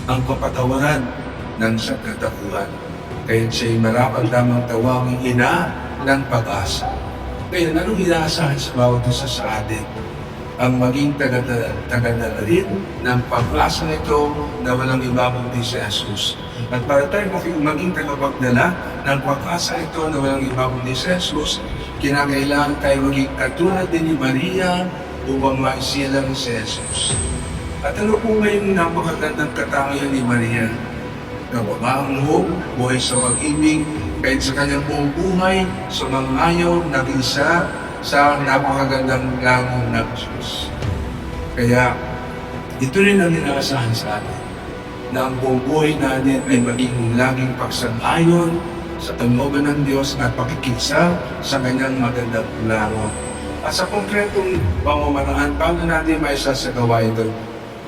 ang kapatawaran ng sagkatauhan. Kaya siya'y marapat lamang tawaging ina ng pag-asa. Kaya anong inaasahan sa bawat isa sa atin? Ang maging tagadala rin ng pag-asa nito na walang iba kundi si Jesus. At para tayo maging tagapagdala ng pag-asa ito na walang iba kundi si Jesus, kinakailangan tayo maging katulad din ni Maria upang maisilang si Jesus. At ano po ba yung napakagandang katangian ni Maria? Nababang loob, buhay sa pag-ibig, kahit sa kanyang buong buhay, sumangayaw, naging isa sa napakagandang langong ng Diyos. Kaya, ito rin ang inaasahan sa atin, na ang buong buhay natin ay maging laging pagsang-ayon sa kalooban ng Diyos at pakikisa sa kanyang magandang lango. At sa konkretong pamamaraan, paano natin maisasagawa ito?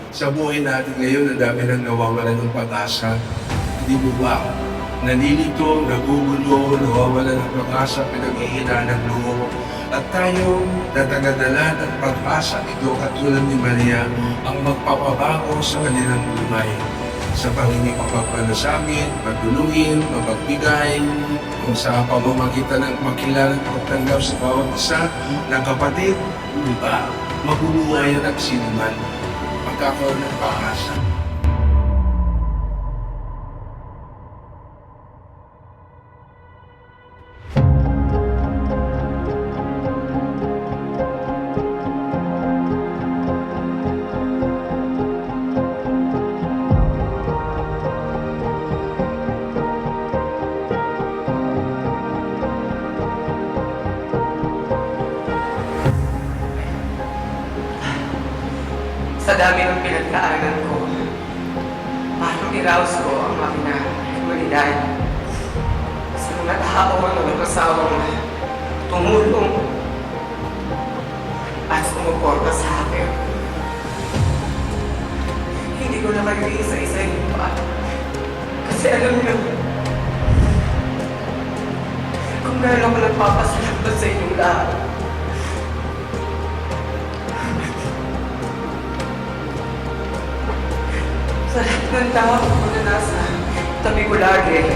Sa buhay natin ngayon, ang dami nang nawawala ng pag-asa. Hindi mo ba? Nalilito, nagugulo, nawawala ng pag-asa, pinag-ihina ng loob. At tayo, natagadala ng pag-asa ito katulad ni Maria, ang magpapabago sa kanilang buhay. Sa pagpapanasamit, pagdulungin, mapagbigay, kung sa pamamagitan ng makilala at pagtanggap sa bawat isa ng kapatid, di ba? Mabubuhay at sinuman. Magkakaroon ng pag-asa. Sa dami ng pinagdaanan ko, parang iraos ko ang aking humanidad sa mga tao na nag-asawang tumulong at sumuporta sa akin. Hindi ko na kayo isa-isahin pa. Kasi alam niyo, kung gano'n ako nagpapasalamat sa inyong lahat, sa lahat ng tao na nasa tabi ko lagi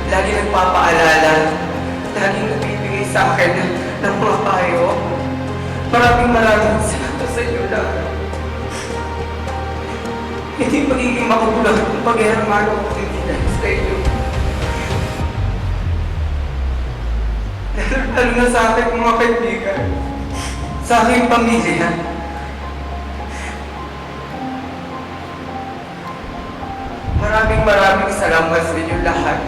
nagpapaalala, laging nagbibigay sa akin ng mga payo. Maraming salamat sa inyo lahat. Hindi magiging makukulang kung pag-iharmano ko hindi dahil sa inyo. Lalo na sa akin mga kaibigan, sa aking pamilya. Maraming salamat sa inyo lahat.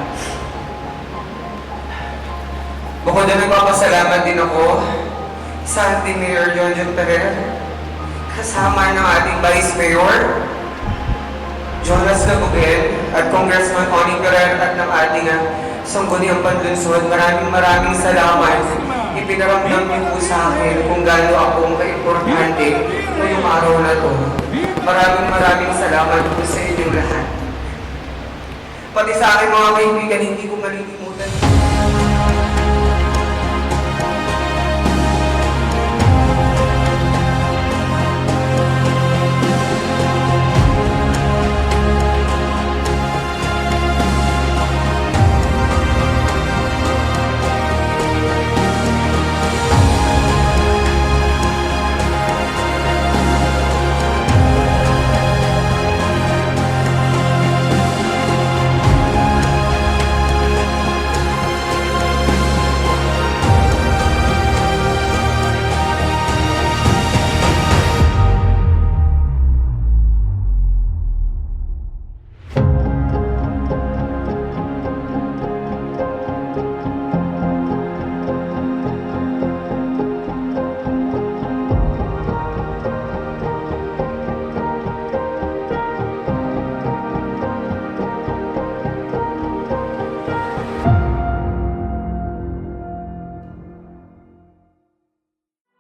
Bukod na nagpapasalamat din ako sa ating Mayor John Ferrer, kasama ng ating Vice Mayor Jonas Labugen at Congressman Tony Ferrer at ng ating Sangguniang Panlunsod. Maraming salamat. Ipinaramdam niyo po sa akin kung gaano akong ka-importante ngayong araw na to. Maraming salamat po sa inyong lahat. Pati sa akin mga kaibigan, hindi ko malilimutan.